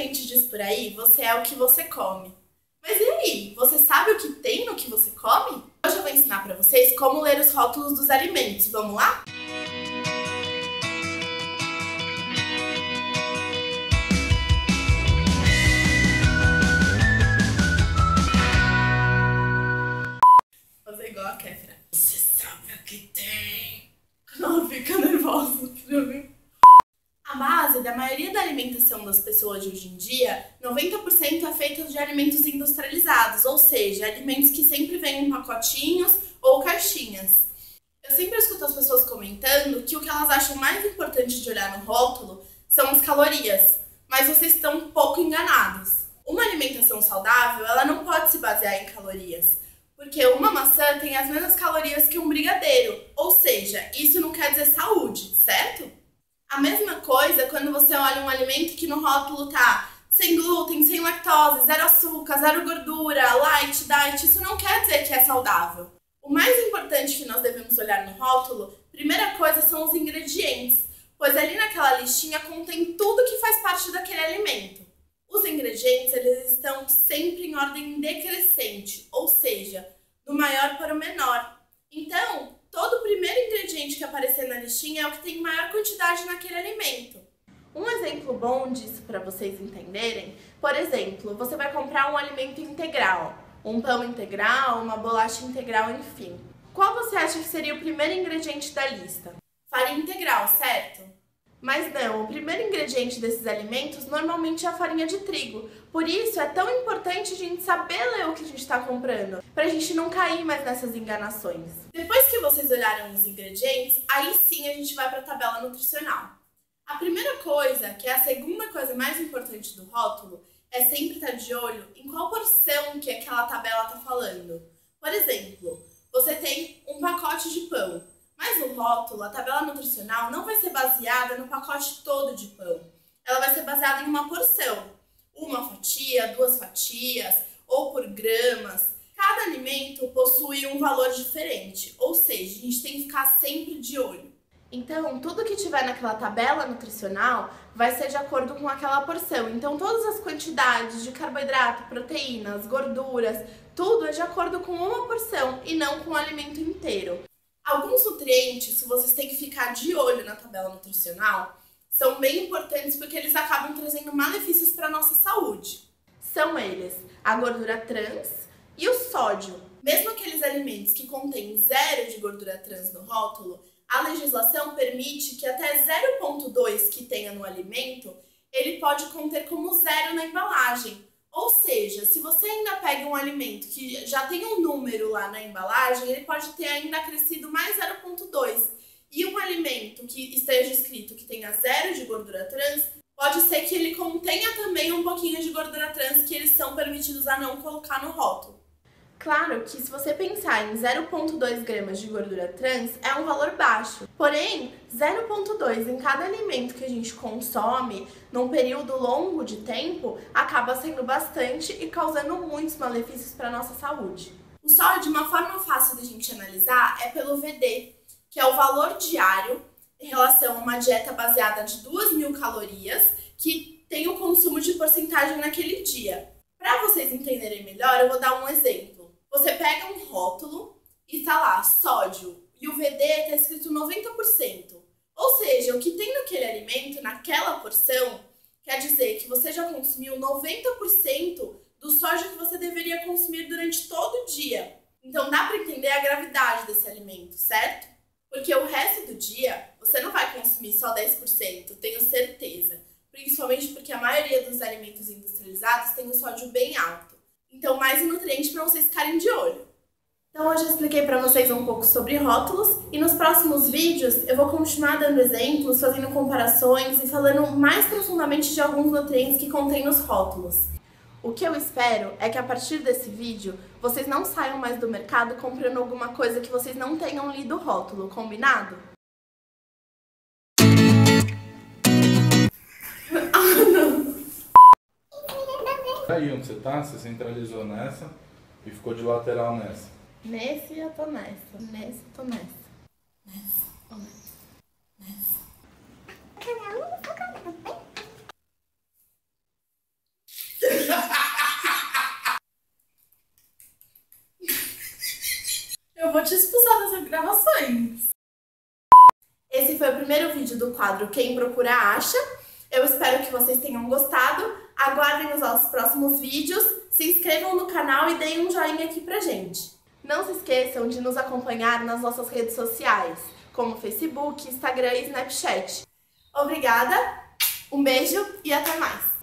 gente diz por aí, você é o que você come. Mas e aí, você sabe o que tem no que você come? Hoje eu vou ensinar pra vocês como ler os rótulos dos alimentos. Vamos lá? Vou fazer igual a Kéfera. Você sabe o que tem? Quando ela fica nervosa, pra mim. A base da maioria da alimentação das pessoas de hoje em dia, 90% é feita de alimentos industrializados, ou seja, alimentos que sempre vêm em pacotinhos ou caixinhas. Eu sempre escuto as pessoas comentando que o que elas acham mais importante de olhar no rótulo são as calorias, mas vocês estão um pouco enganados. Uma alimentação saudável, ela não pode se basear em calorias, porque uma maçã tem as mesmas calorias que um brigadeiro, ou seja, isso não quer dizer saúde, certo? A mesma coisa quando você olha um alimento que no rótulo tá sem glúten, sem lactose, zero açúcar, zero gordura, light, diet, isso não quer dizer que é saudável. O mais importante que nós devemos olhar no rótulo, primeira coisa, são os ingredientes, pois ali naquela listinha contém tudo que faz parte daquele alimento. Os ingredientes, eles estão sempre em ordem decrescente, ou seja, do maior para o menor. Então, todo o primeiro ingrediente que aparecer na listinha é o que tem maior quantidade naquele alimento. Um exemplo bom disso para vocês entenderem, por exemplo, você vai comprar um alimento integral, um pão integral, uma bolacha integral, enfim. Qual você acha que seria o primeiro ingrediente da lista? Farinha integral, certo? Mas não, o primeiro ingrediente desses alimentos normalmente é a farinha de trigo. Por isso é tão importante a gente saber ler o que a gente está comprando, para a gente não cair mais nessas enganações. Depois que vocês olharem os ingredientes, aí sim a gente vai para a tabela nutricional. A primeira coisa, que é a segunda coisa mais importante do rótulo, é sempre estar de olho em qual porção que aquela tabela está falando. Por exemplo, você tem um pacote de pão, mas no rótulo, a tabela nutricional não vai ser baseada no pacote todo de pão. Ela vai ser baseada em uma porção, uma fatia, 2 fatias ou por gramas. Cada alimento possui um valor diferente, ou seja, a gente tem que ficar sempre de olho. Então, tudo que tiver naquela tabela nutricional vai ser de acordo com aquela porção. Então, todas as quantidades de carboidrato, proteínas, gorduras, tudo é de acordo com uma porção e não com o alimento inteiro. Alguns nutrientes, se vocês têm que ficar de olho na tabela nutricional, são bem importantes porque eles acabam trazendo malefícios para a nossa saúde. São eles a gordura trans e o sódio. Mesmo aqueles alimentos que contêm zero de gordura trans no rótulo, a legislação permite que até 0,2 que tenha no alimento, ele pode conter como zero na embalagem. Ou seja, se você ainda pega um alimento que já tem um número lá na embalagem, ele pode ter ainda acrescido mais 0,2. E um alimento que esteja escrito que tenha zero de gordura trans, pode ser que ele contenha também um pouquinho de gordura trans que eles são permitidos a não colocar no rótulo. Claro que se você pensar em 0,2 gramas de gordura trans, é um valor baixo. Porém, 0,2 em cada alimento que a gente consome num período longo de tempo, acaba sendo bastante e causando muitos malefícios para a nossa saúde. O sódio, uma forma fácil de a gente analisar é pelo VD, que é o valor diário em relação a uma dieta baseada de 2.000 calorias, que tem o consumo de porcentagem naquele dia. Para vocês entenderem melhor, eu vou dar um exemplo. Você pega um rótulo e está lá, sódio, e o VD está escrito 90%. Ou seja, o que tem naquele alimento, naquela porção, quer dizer que você já consumiu 90% do sódio que você deveria consumir durante todo o dia. Então dá para entender a gravidade desse alimento, certo? Porque o resto do dia, você não vai consumir só 10%, tenho certeza. Principalmente porque a maioria dos alimentos industrializados tem o sódio bem alto. Então, mais um nutriente para vocês ficarem de olho. Então, hoje eu expliquei para vocês um pouco sobre rótulos e nos próximos vídeos eu vou continuar dando exemplos, fazendo comparações e falando mais profundamente de alguns nutrientes que contém nos rótulos. O que eu espero é que a partir desse vídeo vocês não saiam mais do mercado comprando alguma coisa que vocês não tenham lido o rótulo, combinado? Aí onde você tá, você centralizou nessa e ficou de lateral nessa. Nesse eu tô nessa, nesse eu tô nessa. Nessa, tô nessa. Nessa. te expulsar dessas gravações. Esse foi o primeiro vídeo do quadro Quem Procura Acha. Eu espero que vocês tenham gostado. Aguardem os nossos próximos vídeos. Se inscrevam no canal e deem um joinha aqui pra gente. Não se esqueçam de nos acompanhar nas nossas redes sociais, como Facebook, Instagram e Snapchat. Obrigada, um beijo e até mais!